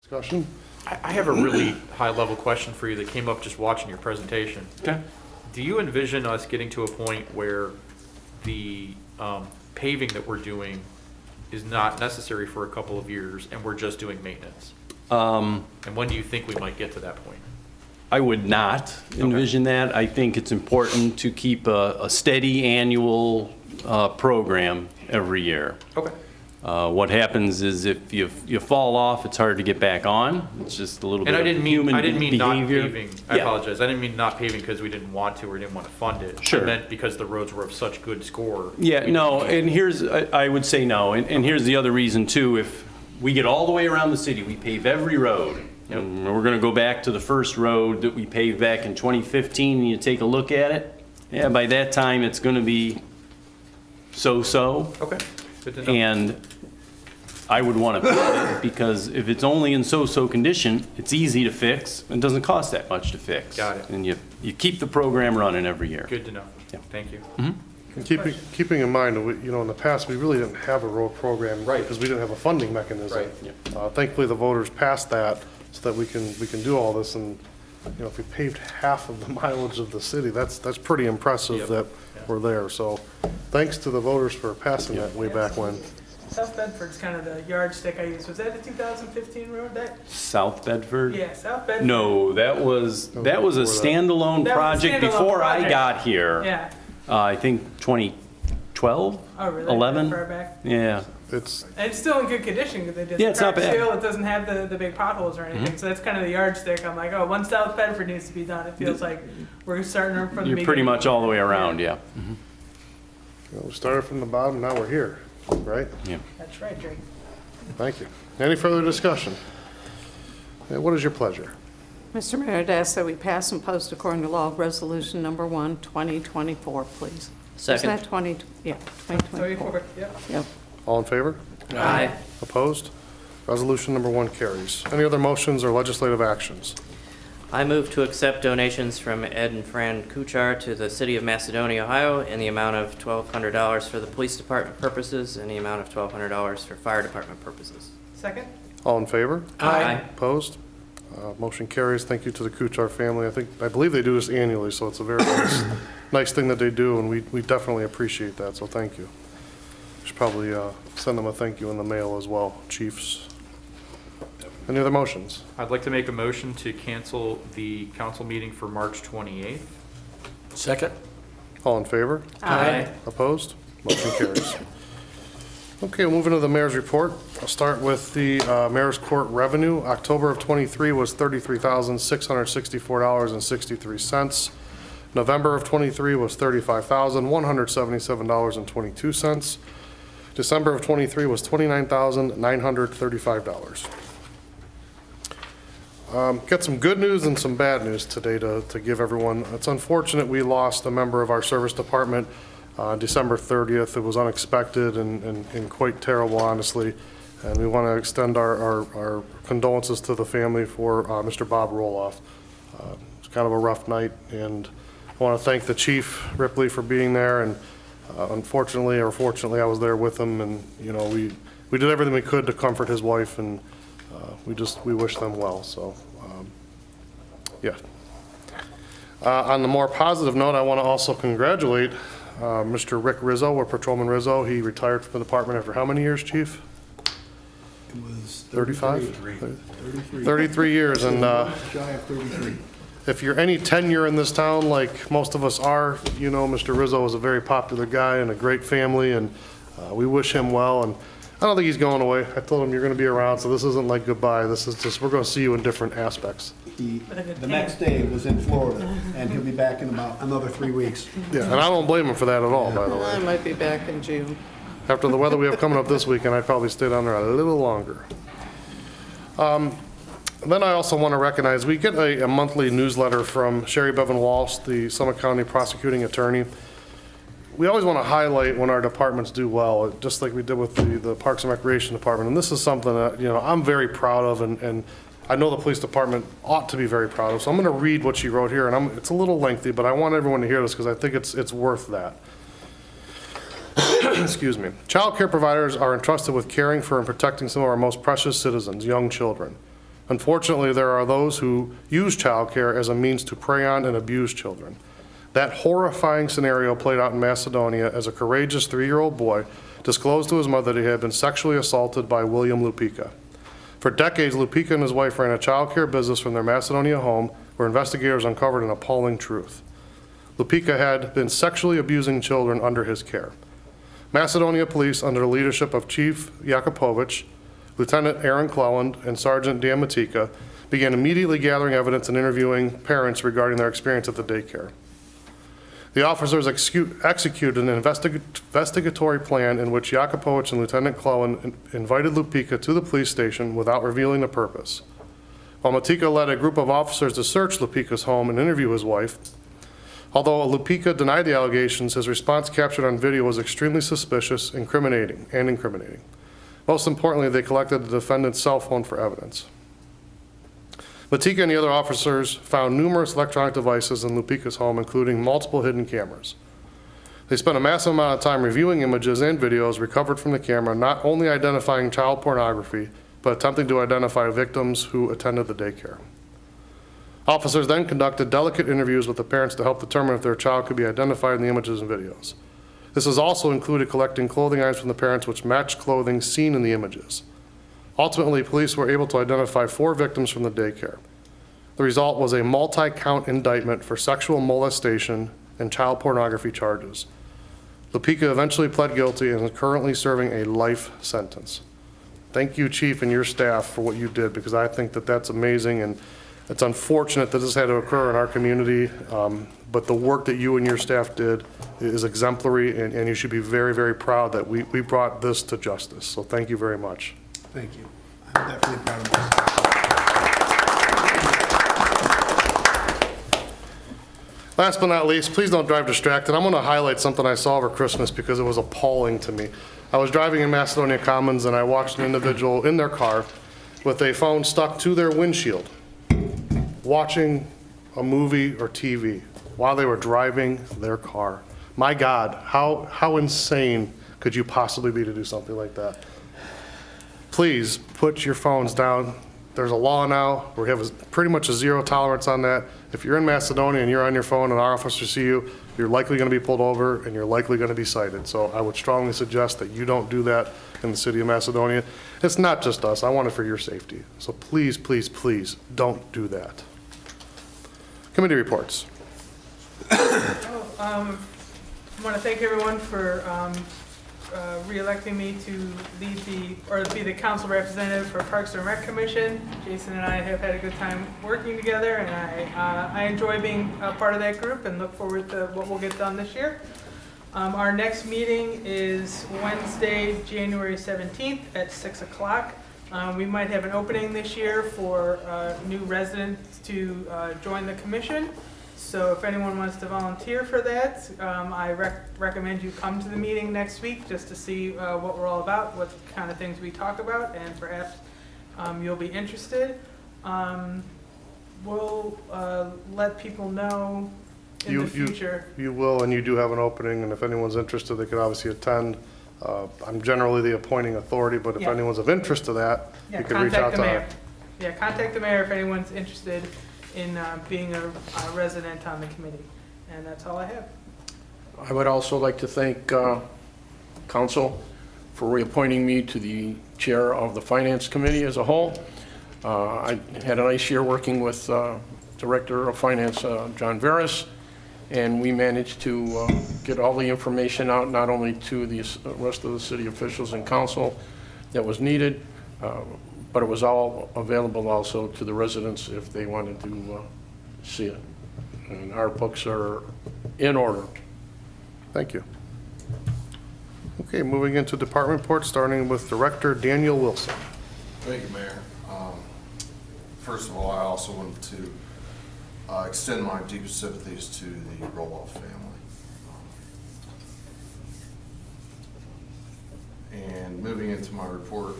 D: Discussion?
G: I have a really high-level question for you that came up just watching your presentation.
O: Okay.
G: Do you envision us getting to a point where the paving that we're doing is not necessary for a couple of years and we're just doing maintenance? And when do you think we might get to that point?
O: I would not envision that. I think it's important to keep a steady annual program every year.
G: Okay.
O: What happens is if you fall off, it's hard to get back on. It's just a little bit
G: And
O: of human
G: I didn't mean not
O: behavior.
G: paving. I
O: Yeah.
G: apologize. I didn't mean not paving because we didn't want to or didn't want to fund it.
O: Sure.
G: I meant because the roads were of such good score.
O: Yeah, no, and here's, I would say no, and here's the other reason too. If we get all the way around the city, we pave every road. And we're gonna go back to the first road that we paved back in 2015, and you take a look at it, yeah, by that time, it's gonna be so-so.
G: Okay, good to know.
O: And I would want to fix it, because if it's only in so-so condition, it's easy to fix, and doesn't cost that much to fix.
G: Got it.
O: And you keep the program running every year.
G: Good to know.
O: Yeah.
G: Thank you.
D: Keeping in mind, you know, in the past, we really didn't have a road program.
G: Right.
D: Because we didn't have a funding mechanism.
G: Right.
O: Yeah.
D: Thankfully, the voters passed that so that we can do all this, and, you know, if we paved half of the mileage of the city, that's pretty impressive
G: Yep.
D: that we're there. So thanks to the voters for passing that way back when.
A: South Bedford's kind of the yardstick I use. Was that a 2015 road?
O: South Bedford?
A: Yeah, South Bedford.
O: No, that was a
D: before that.
O: standalone
A: That was a
O: project
A: standalone
O: before I
A: project.
O: got here.
A: Yeah.
O: I think 2012,
A: Oh, really?
O: 11.
A: That far back?
O: Yeah.
D: It's,
A: And it's still in good condition because they did
O: Yeah,
A: the
O: it's not
A: cracked
O: bad.
A: seal. It doesn't have the big potholes or anything. So that's kind of the yardstick. I'm like, oh, one South Bedford needs to be done. It feels like we're starting from the
O: You're
A: beginning.
O: pretty much all the way around, yeah.
D: you know, we started from the bottom, now we're here, right?
O: Yeah.
A: That's right, Drake.
D: Thank you. Any further discussion? Yeah, what is your pleasure?
N: Mr. Mayor, I'd ask that we pass and post according to law Resolution Number 1, 2024, please.
H: Second.
N: Isn't that 20, yeah, 2024.
A: Yep.
N: Yep.
D: All in favor?
H: Aye.
D: Opposed? Resolution number 1 carries. Any other motions or legislative actions?
H: I move to accept donations from Ed and Fran Kuchar to the City of Macedonia, Ohio, in the amount of $1,200 for the police department purposes and the amount of $1,200 for fire department purposes.
A: Second?
D: All in favor?
H: Aye.
D: Opposed? Motion carries. Thank you to the Kuchar family. I believe they do this annually, so it's a very nice thing that they do, and we definitely appreciate that, so thank you. Should probably send them a thank you in the mail as well, chiefs. Any other motions?
G: I'd like to make a motion to cancel the council meeting for March 28th.
F: Second?
D: All in favor?
H: Aye.
D: Opposed? Motion carries. Okay, we'll move into the mayor's report. I'll start with the mayor's court revenue. October of '23 was $33,664.63. November of '23 was $35,177.22. December of '23 was $29,935. Got some good news and some bad news today to give everyone. It's unfortunate we lost a member of our service department December 30th. It was unexpected and quite terrible, honestly. And we want to extend our condolences to the family for Mr. Bob Roloff. It's kind of a rough night, and I want to thank the Chief Ripley for being there. And unfortunately, or fortunately, I was there with him, and you know, we did everything we could to comfort his wife, and we wish them well. So, yeah. On the more positive note, I want to also congratulate Mr. Rick Rizzo, or Patrolman Rizzo. He retired from the department after how many years, Chief?
P: It was
D: 35?
P: 33.
D: 33 years, and
P: Shy of 33.
D: if you're any tenure in this town, like most of us are, you know Mr. Rizzo is a very popular guy and a great family, and we wish him well. And I don't think he's going away. I told him you're going to be around, so this isn't like goodbye. This is just, we're going to see you in different aspects.
P: The next day was in Florida, and he'll be back in about another 3 weeks.
D: Yeah, and I don't blame him for that at all, by the
N: I
D: way.
N: might be back in June.
D: After the weather we have coming up this weekend, I'd probably stay down there a little longer. Then I also want to recognize, we get a monthly newsletter from Sherry Bevan Walsh, the Summit County prosecuting attorney. We always want to highlight when our departments do well, just like we did with the Parks and Recreation Department. And this is something that, you know, I'm very proud of, and I know the police department ought to be very proud of. So I'm going to read what she wrote here, and it's a little lengthy, but I want everyone to hear this because I think it's worth that. Excuse me. Child care providers are entrusted with caring for and protecting some of our most precious citizens, young children. Unfortunately, there are those who use childcare as a means to prey on and abuse children. That horrifying scenario played out in Macedonia as a courageous 3-year-old boy disclosed to his mother that he had been sexually assaulted by William Lupica. For decades, Lupica and his wife ran a childcare business from their Macedonia home, where investigators uncovered an appalling truth. Lupica had been sexually abusing children under his care. Macedonia police, under the leadership of Chief Jakupovic, Lieutenant Aaron Cleland, and Sergeant Dan Matika, began immediately gathering evidence and interviewing parents regarding their experience at the daycare. The officers executed an investigatory plan in which Jakupovic and Lieutenant Cleland invited Lupica to the police station without revealing the purpose. While Matika led a group of officers to search Lupica's home and interview his wife, although Lupica denied the allegations, his response captured on video was extremely suspicious, incriminating. Most importantly, they collected the defendant's cell phone for evidence. Matika and the other officers found numerous electronic devices in Lupica's home, including multiple hidden cameras. They spent a massive amount of time reviewing images and videos recovered from the camera, not only identifying child pornography, but attempting to identify victims who attended the daycare. Officers then conducted delicate interviews with the parents to help determine if their child could be identified in the images and videos. This has also included collecting clothing items from the parents which matched clothing seen in the images. Ultimately, police were able to identify 4 victims from the daycare. The result was a multi-count indictment for sexual molestation and child pornography charges. Lupica eventually pled guilty and is currently serving a life sentence. Thank you, Chief, and your staff for what you did, because I think that that's amazing, and it's unfortunate that this had to occur in our community, but the work that you and your staff did is exemplary, and you should be very, very proud that we brought this to justice. So thank you very much.
P: Thank you. I'm definitely proud of this.
D: Last but not least, please don't drive distracted. I'm going to highlight something I saw over Christmas because it was appalling to me. I was driving in Macedonia Commons and I watched an individual in their car with a phone stuck to their windshield, watching a movie or TV while they were driving their car. My God, how insane could you possibly be to do something like that? Please put your phones down. There's a law now where we have pretty much a zero tolerance on that. If you're in Macedonia and you're on your phone and our officers see you, you're likely going to be pulled over and you're likely going to be cited. So I would strongly suggest that you don't do that in the city of Macedonia. It's not just us. I want it for your safety. So please, please, please don't do that. Committee reports.
A: I want to thank everyone for re-electing me to lead be the council representative for Parks and Rec Commission. Jason and I have had a good time working together, and I enjoy being a part of that group and look forward to what we'll get done this year. Our next meeting is Wednesday, January 17th at 6 o'clock. We might have an opening this year for new residents to join the commission. So if anyone wants to volunteer for that, I recommend you come to the meeting next week just to see what we're all about, what kind of things we talk about, and perhaps you'll be interested. We'll let people know in the future.
D: You will, and you do have an opening, and if anyone's interested, they could obviously attend. I'm generally the appointing authority, but if anyone's of interest to that, you can reach out to
A: mayor. Yeah, contact the mayor if anyone's interested in being a resident on the committee. And that's all I have.
F: I would also like to thank council for reappointing me to the chair of the finance committee as a whole. I had a nice year working with Director of Finance John Veras, and we managed to get all the information out, not only to the rest of the city officials and council that was needed, but it was all available also to the residents if they wanted to see it. And our books are in order.
D: Thank you. Okay, moving into department reports, starting with Director Daniel Wilson.
Q: Thank you, Mayor. First of all, I also want to extend my deepest sympathies to the Roloff family. And moving into my report,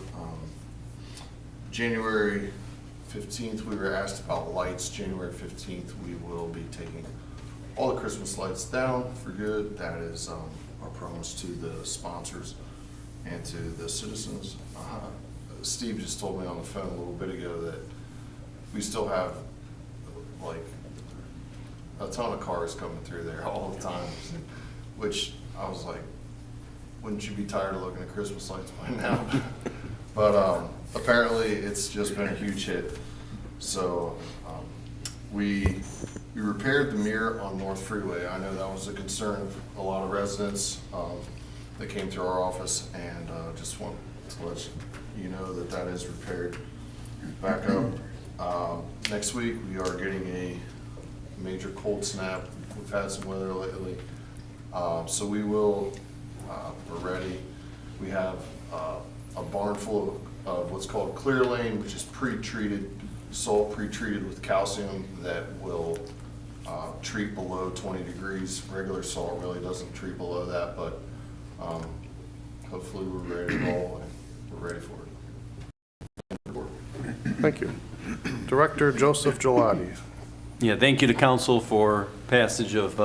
Q: January 15th, we were asked about lights. January 15th, we will be taking all the Christmas lights down for good. That is our promise to the sponsors and to the citizens. Steve just told me on the phone a little bit ago that we still have like a ton of cars coming through there all the time, which I was like, wouldn't you be tired of looking at Christmas lights by now? But apparently it's just been a huge hit. So we repaired the mirror on North Freeway. I know that was a concern of a lot of residents that came through our office, and just want to let you know that that is repaired back up. Next week we are getting a major cold snap. We've had some weather lately. So we will, we're ready. We have a barn full of what's called clear lane, which is pre-treated, salt pre-treated with calcium that will treat below 20 degrees. Regular salt really doesn't treat below that, but hopefully we're ready to roll and we're ready for it.
D: Thank you. Director Joseph Gelati.
O: Yeah, thank you to council for passage of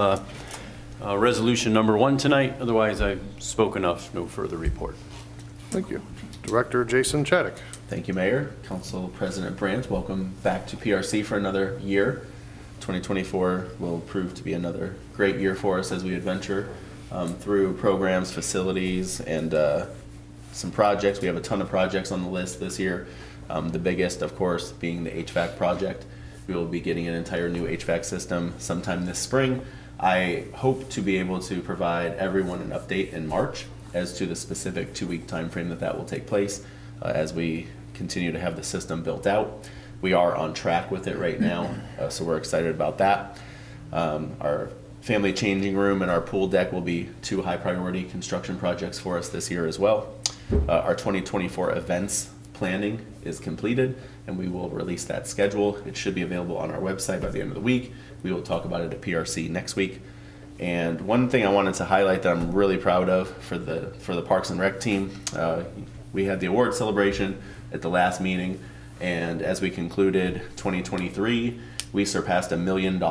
O: resolution number 1 tonight. Otherwise, I've spoken enough. No further report.
D: Thank you. Director Jason Chaddick.
R: Thank you, Mayor. Council President Brandt, welcome back to PRC for another year. 2024 will prove to be another great year for us as we adventure through programs, facilities, and some projects. We have a ton of projects on the list this year. The biggest, of course, being the HVAC project. We will be getting an entire new HVAC system sometime this spring. I hope to be able to provide everyone an update in March as to the specific 2-week time frame that will take place as we continue to have the system built out. We are on track with it right now, so we're excited about that. Our family changing room and our pool deck will be 2 high priority construction projects for us this year as well. Our 2024 events planning is completed, and we will release that schedule. It should be available on our website by the end of the week. We will talk about it at PRC next week. And one thing I wanted to highlight that I'm really proud of for the Parks and Rec team, we had the award celebration at the last meeting, and as we concluded 2023, we surpassed $1 million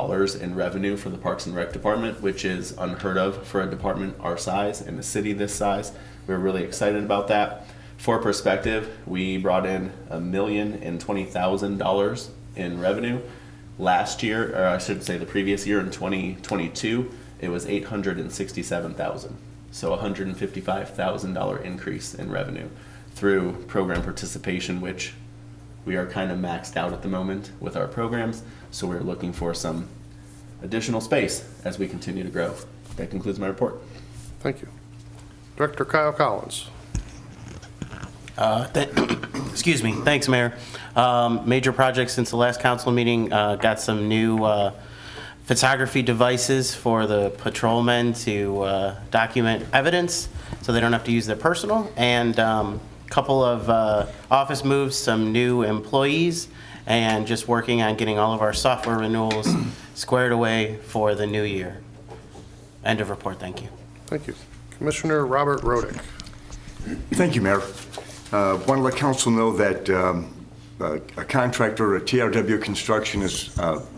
R: in revenue for the Parks and Rec department, which is unheard of for a department our size and a city this size. We're really excited about that. For perspective, we brought in $1,020,000 in revenue. Last year, or I should say the previous year in 2022, it was $867,000. So $155,000 increase in revenue through program participation, which we are kind of maxed out at the moment with our programs. So we're looking for some additional space as we continue to grow. That concludes my report.
D: Thank you. Director Kyle Collins.
S: Excuse me. Thanks, Mayor. Major projects since the last council meeting. Got some new photography devices for the patrolmen to document evidence so they don't have to use their personal, and a couple of office moves, some new employees, and just working on getting all of our software renewals squared away for the new year. End of report. Thank you.
D: Thank you. Commissioner Robert Rodick.
E: Thank you, Mayor. Want to let council know that a contractor, TRW Construction, has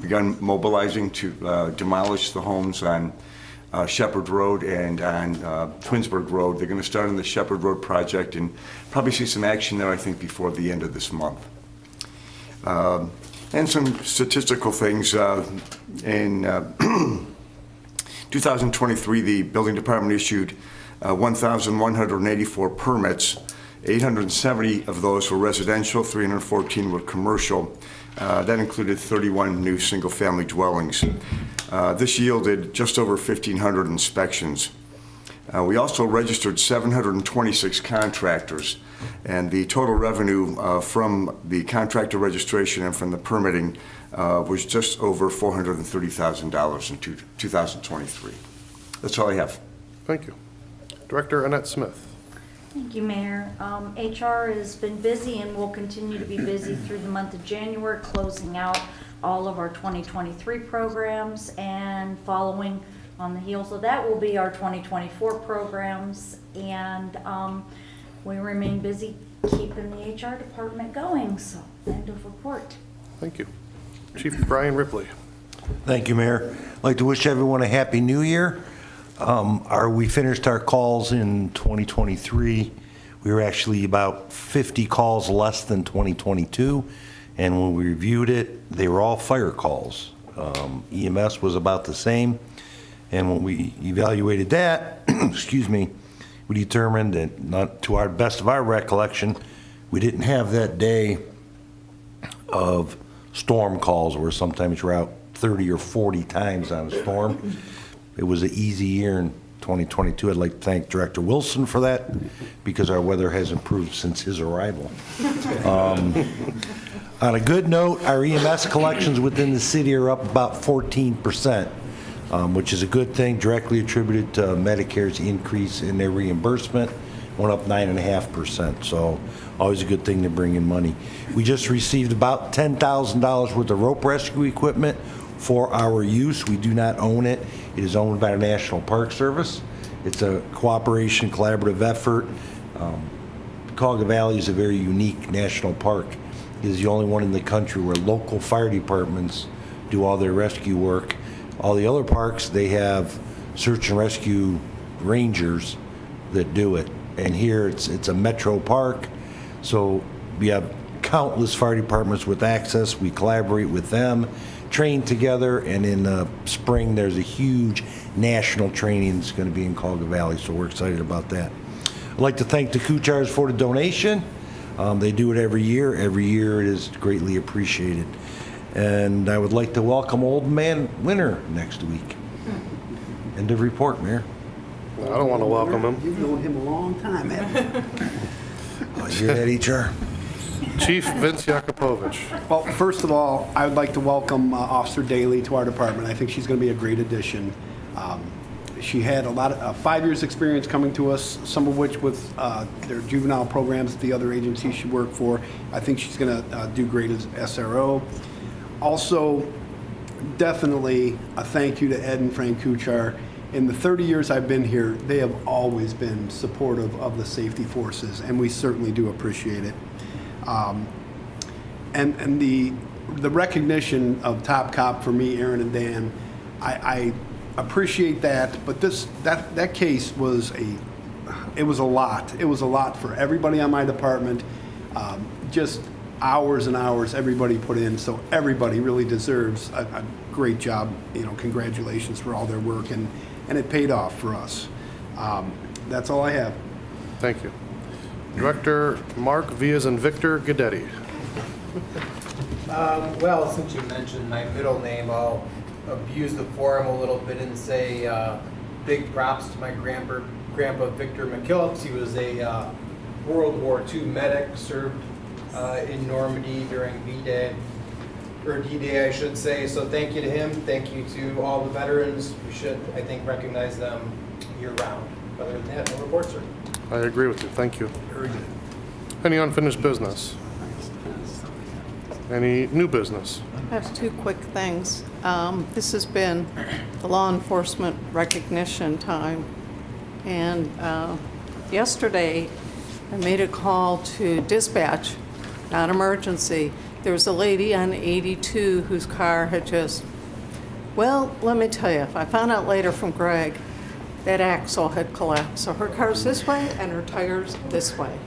E: begun mobilizing to demolish the homes on Shepherd Road and on Twinsburg Road. They're going to start on the Shepherd Road project and probably see some action there, I think, before the end of this month. And some statistical things. In 2023, the building department issued 1,184 permits. 870 of those were residential, 314 were commercial. That included 31 new single-family dwellings. This yielded just over 1,500 inspections. We also registered 726 contractors, and the total revenue from the contractor registration and from the permitting was just over $430,000 in 2023. That's all I have.
D: Thank you. Director Annette Smith.
T: Thank you, Mayor. HR has been busy and will continue to be busy through the month of January, closing out all of our 2023 programs, and following on the heels of that will be our 2024 programs, and we remain busy keeping the HR department going. So, end of report.
D: Thank you. Chief Brian Ripley.
U: Thank you, Mayor. I'd like to wish everyone a happy new year. We finished our calls in 2023. We were actually about 50 calls less than 2022, and when we reviewed it, they were all fire calls. EMS was about the same, and when we evaluated that, excuse me, we determined that, not to our best of our recollection, we didn't have that day of storm calls where sometimes you're out 30 or 40 times on a storm. It was an easy year in 2022. I'd like to thank Director Wilson for that because our weather has improved since his arrival. On a good note, our EMS collections within the city are up about 14%, which is a good thing, directly attributed to Medicare's increase in their reimbursement, went up 9.5%. So always a good thing to bring in money. We just received about $10,000 worth of rope rescue equipment for our use. We do not own it. It is owned by the National Park Service. It's a cooperation, collaborative effort. Cuyahoga Valley is a very unique national park. It is the only one in the country where local fire departments do all their rescue work. All the other parks, they have search and rescue rangers that do it. And here it's a metro park, so we have countless fire departments with access. We collaborate with them, train together, and in the spring there's a huge national training that's going to be in Cuyahoga Valley, so we're excited about that. I'd like to thank the Kuchars for the donation. They do it every year. Every year it is greatly appreciated. And I would like to welcome Old Man Winter next week. End of report, Mayor.
D: I don't want to welcome him.
P: You've known him a long time, haven't you?
U: Oh, you hear that, HR?
D: Chief Vince Yakupovich.
P: Well, first of all, I would like to welcome Officer Daly to our department. I think she's going to be a great addition. She had a lot of 5 years' experience coming to us, some of which with their juvenile programs at the other agencies she worked for. I think she's going to do great as SRO. Also, definitely a thank you to Ed and Frank Kuchar. In the 30 years I've been here, they have always been supportive of the safety forces, and we certainly do appreciate it. And the recognition of Top Cop for me, Aaron and Dan, I appreciate that, but that case was it was a lot. It was a lot for everybody on my department. Just hours and hours everybody put in, so everybody really deserves a great job. Congratulations for all their work, and it paid off for us. That's all I have.
D: Thank you. Director Mark Villas and Victor Guidetti.
L: Well, since you mentioned my middle name, I'll abuse the forum a little bit and say big props to my grandpa Victor McKillips. He was a World War II medic, served in Normandy during D-Day, I should say. So thank you to him. Thank you to all the veterans. We should, I think, recognize them year-round. Other than that, no report, sir.
D: I agree with you. Thank you.
L: Very good.
D: Any unfinished business? Any new business?
N: I have two quick things. This has been the law enforcement recognition time. And yesterday, I made a call to dispatch, not emergency. There was a lady on 82 whose car had well, let me tell you, I found out later from Greg, that axle had collapsed. So her car's this way and her tire's this way.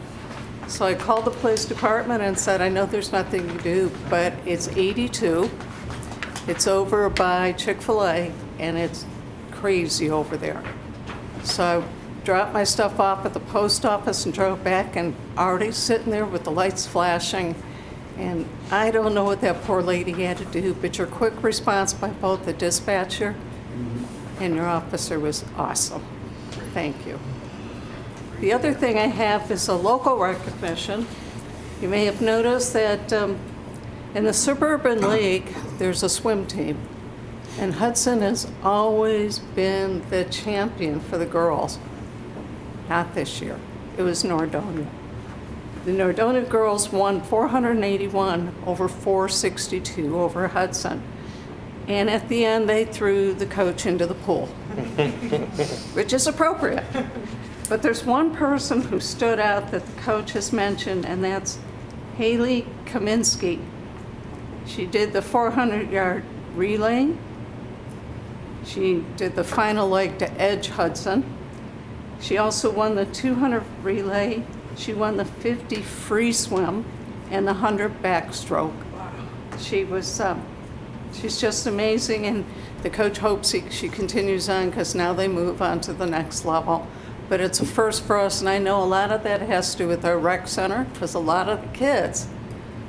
N: So I called the police department and said, I know there's nothing to do, but it's 82. It's over by Chick-fil-A, and it's crazy over there. So I dropped my stuff off at the post office and drove back, and already sitting there with the lights flashing. And I don't know what that poor lady had to do, but your quick response by both the dispatcher and your officer was awesome. Thank you. The other thing I have is a local recognition. You may have noticed that in the Suburban League, there's a swim team. And Hudson has always been the champion for the girls. Not this year. It was Nordonia. The Nordonia girls won 481 over 462 over Hudson. And at the end, they threw the coach into the pool, which is appropriate. But there's one person who stood out that the coach has mentioned, and that's Haley Kaminsky. She did the 400-yard relay. She did the final leg to edge Hudson. She also won the 200 relay. She won the 50 free swim and the 100 backstroke. She was, she's just amazing, and the coach hopes she continues on because now they move on to the next level. But it's a first for us, and I know a lot of that has to do with our rec center because a lot of the kids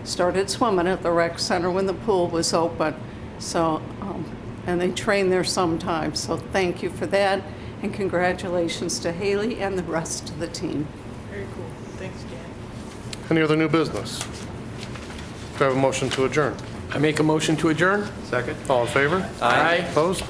N: started swimming at the rec center when the pool was open. So, and they train there sometimes. So thank you for that, and congratulations to Haley and the rest of the team.
A: Very cool. Thanks, Jan.
F: Any other new business? Do I have a motion to adjourn? I make a motion to adjourn.
G: Second?
F: All in favor?
G: Aye.
F: Opposed?